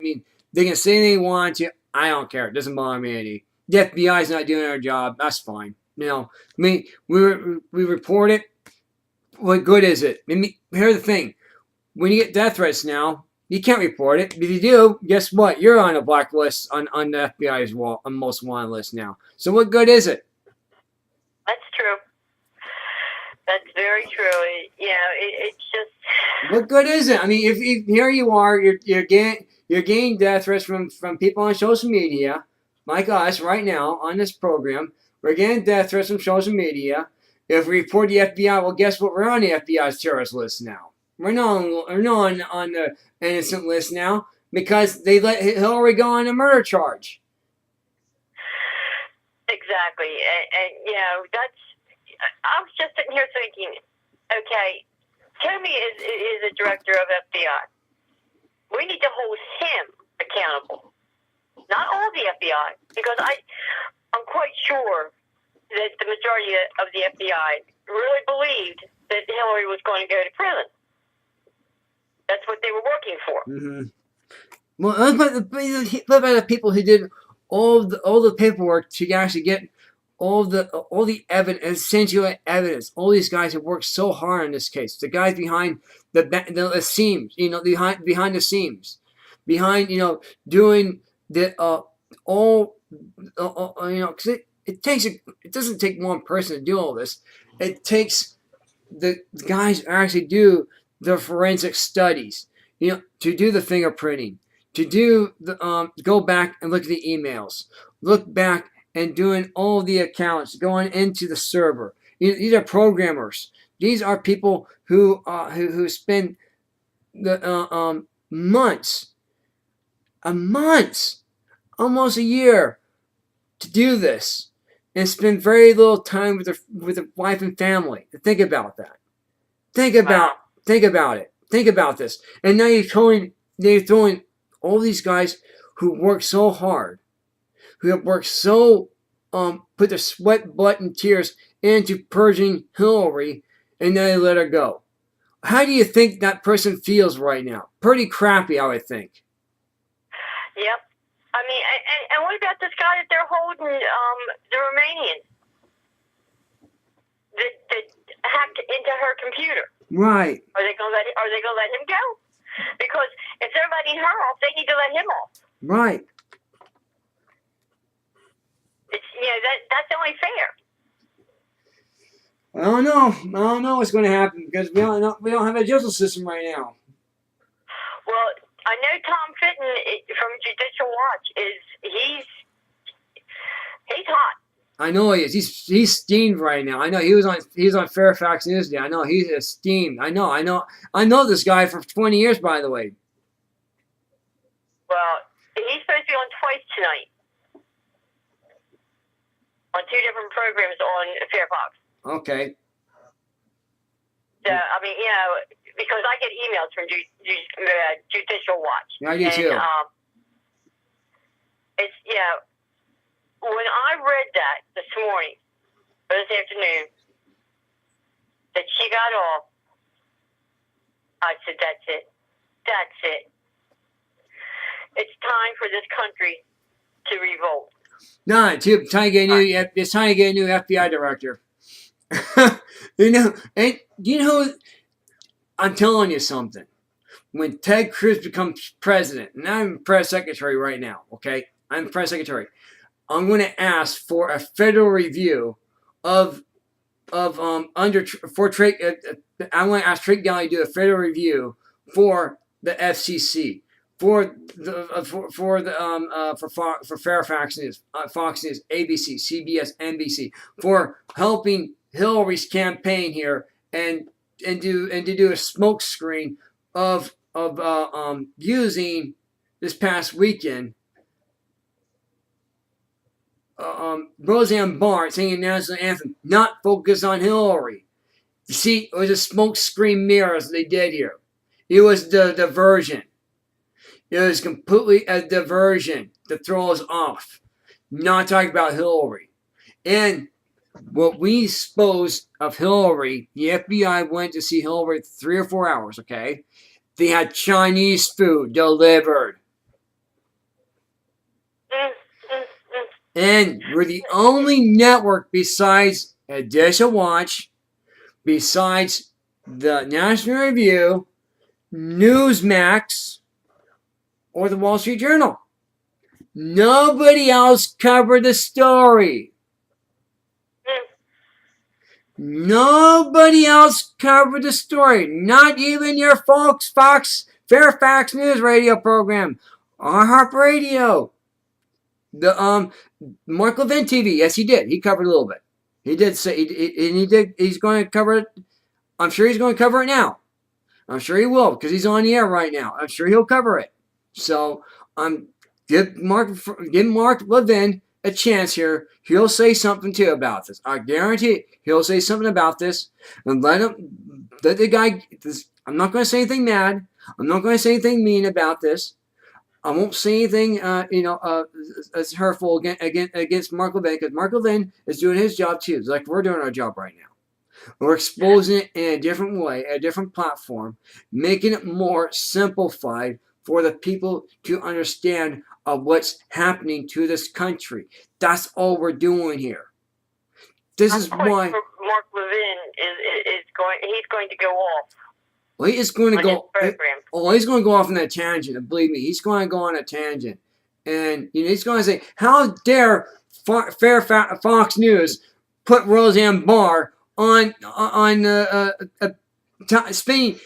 I mean, they can say they want to. I don't care. It doesn't bother me any. The FBI is not doing their job. That's fine. I mean, we report it. What good is it? I mean, here's the thing. When you get death threats now, you can't report it. If you do, guess what? You're on a blacklist on the FBI's most wanted list now. So what good is it? That's true. That's very true. It's just. What good is it? I mean, if here you are, you're getting death threats from people on social media, like us right now on this program. We're getting death threats from social media. If we report the FBI, well, guess what? We're on the FBI's terrorist list now. We're not on the innocent list now because they let Hillary go on a murder charge. Exactly, and that's. I was just sitting here thinking, okay, Comey is the director of FBI. We need to hold him accountable, not all the FBI, because I'm quite sure that the majority of the FBI really believed that Hillary was going to go to prison. That's what they were working for. Mm-hmm. Well, what about the people who did all the paperwork to actually get all the evidence, essential evidence? All these guys have worked so hard in this case. The guys behind the seams, behind the seams, behind doing the because it doesn't take one person to do all this. It takes the guys who actually do the forensic studies, to do the fingerprinting, to do the go back and look at the emails, look back and doing all the accounts, going into the server. These are programmers. These are people who spend the months, almost a year, to do this, and spend very little time with their wife and family. Think about that. Think about it. Think about this. And now you're throwing all these guys who work so hard, who have worked so, put their sweat, blood, and tears into purging Hillary, and then they let her go. How do you think that person feels right now? Pretty crappy, I would think. Yep. I mean, and what about this guy that they're holding, the Romanian, that hacked into her computer? Right. Are they gonna let him go? Because if they're letting her off, they need to let him off. Right. It's that's only fair. I don't know what's going to happen because we don't have a justice system right now. Well, I know Tom Fitton from Judicial Watch he's hot. I know he is. He's steamed right now. I know he was on Fairfax News today. I know he's steamed. I know this guy for 20 years, by the way. Well, he's supposed to be on twice tonight, on two different programs on Fairfax. Okay. So I mean, because I get emails from Judicial Watch. Yeah, I do too. It's when I read that this morning, or this afternoon, that she got off, I said, that's it. That's it. It's time for this country to revolt. No, it's time to get a new FBI director. I'm telling you something. When Ted Cruz becomes president, and I'm press secretary right now, okay? I'm press secretary. I'm going to ask for a federal review I'm going to ask Trade Gallery to do a federal review for the FCC, for Fairfax News, Fox News, ABC, CBS, NBC, for helping Hillary's campaign here and to do a smoke screen of using this past weekend Roseanne Barr singing the national anthem, not focused on Hillary. You see, it was a smoke screen mirror as they did here. It was the diversion. It was completely a diversion to throw us off. Not talking about Hillary. And what we supposed of Hillary, the FBI went to see Hillary 3 or 4 hours, okay? They had Chinese food delivered. Mm, mm, mm. And we're the only network besides a Dish a Watch, besides the National Review, Newsmax, or the Wall Street Journal. Nobody else covered the story. Nobody else covered the story. Not even your Fairfax News radio program, iHeart Radio, the Mark Levin TV. Yes, he did. He covered a little bit. He did say, and he did. He's going to cover it. I'm sure he's going to cover it now. I'm sure he will because he's on the air right now. I'm sure he'll cover it. So give Mark Levin a chance here. He'll say something too about this. I guarantee he'll say something about this, and let the guy. I'm not going to say anything mad. I'm not going to say anything mean about this. I won't say anything, as hurtful against Mark Levin, because Mark Levin is doing his job too. It's like we're doing our job right now. We're exposing it in a different way, a different platform, making it more simplified for the people to understand of what's happening to this country. That's all we're doing here. This is why Mark Levin he's going to go off. Well, he's going to go. He's going to go off on that tangent. And believe me, he's going to go on a tangent, and he's going to say, "How dare Fox News put Roseanne Barr on spending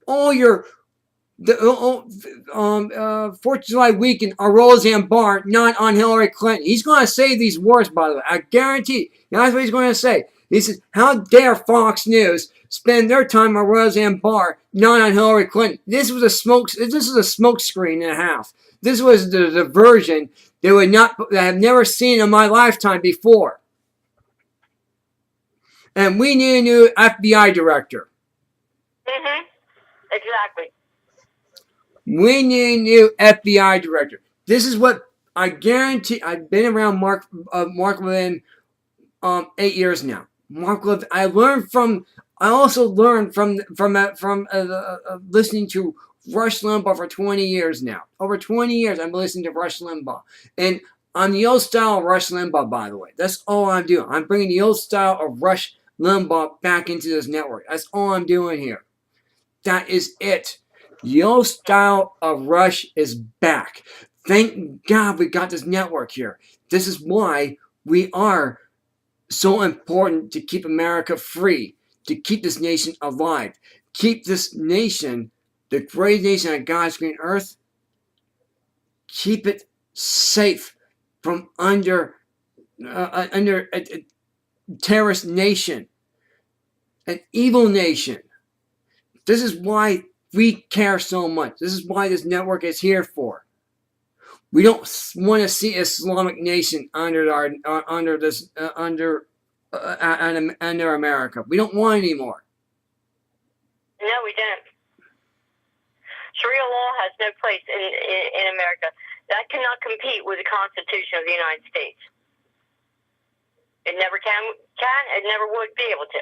all your 4th of July weekend on Roseanne Barr, not on Hillary Clinton." He's going to say these words, by the way. I guarantee. That's what he's going to say. He says, "How dare Fox News spend their time on Roseanne Barr, not on Hillary Clinton?" This was a smoke screen and a half. This was the diversion that I've never seen in my lifetime before. And we need a new FBI director. Exactly. We need a new FBI director. This is what I guarantee. I've been around Mark Levin 8 years now. Mark Levin. I also learned from listening to Rush Limbaugh for 20 years now. Over 20 years, I've been listening to Rush Limbaugh, and I'm the old style of Rush Limbaugh. By the way, that's all I'm doing. I'm bringing the old style of Rush Limbaugh back into this network. That's all I'm doing here. That is it. The old style of Rush is back. Thank God we got this network here. This is why we are so important to keep America free, to keep this nation alive, keep this nation, the great nation on God's green earth, keep it safe from under a terrorist nation, an evil nation. This is why we care so much. This is why this network is here for. We don't want to see Islamic nation under America. We don't want it anymore. No, we don't. Sharia law has no place in America. That cannot compete with the Constitution of the United States. It never can. It never would be able to.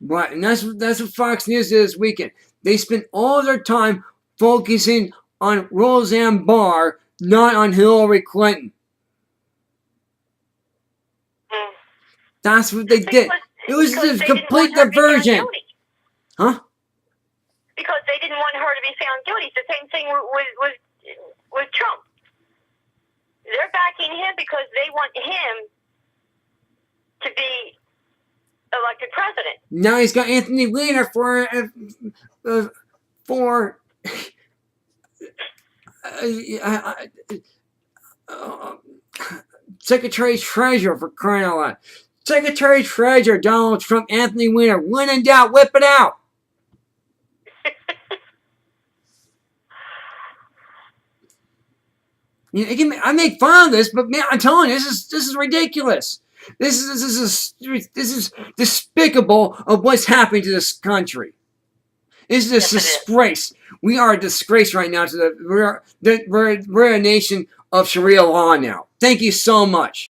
Right, and that's what Fox News did this weekend. They spent all their time focusing on Roseanne Barr, not on Hillary Clinton. That's what they did. It was a complete diversion. Huh? Because they didn't want her to be found guilty. It's the same thing with Trump. They're backing him because they want him to be elected president. Now he's got Anthony Weiner for Secretary Treasurer, for crying out loud. Secretary Treasurer Donald Trump, Anthony Weiner. When in doubt, whip it out. I make fun of this, but man, I'm telling you, this is ridiculous. This is despicable of what's happening to this country. This is a disgrace. We are a disgrace right now. We're a nation of Sharia law now. Thank you so much.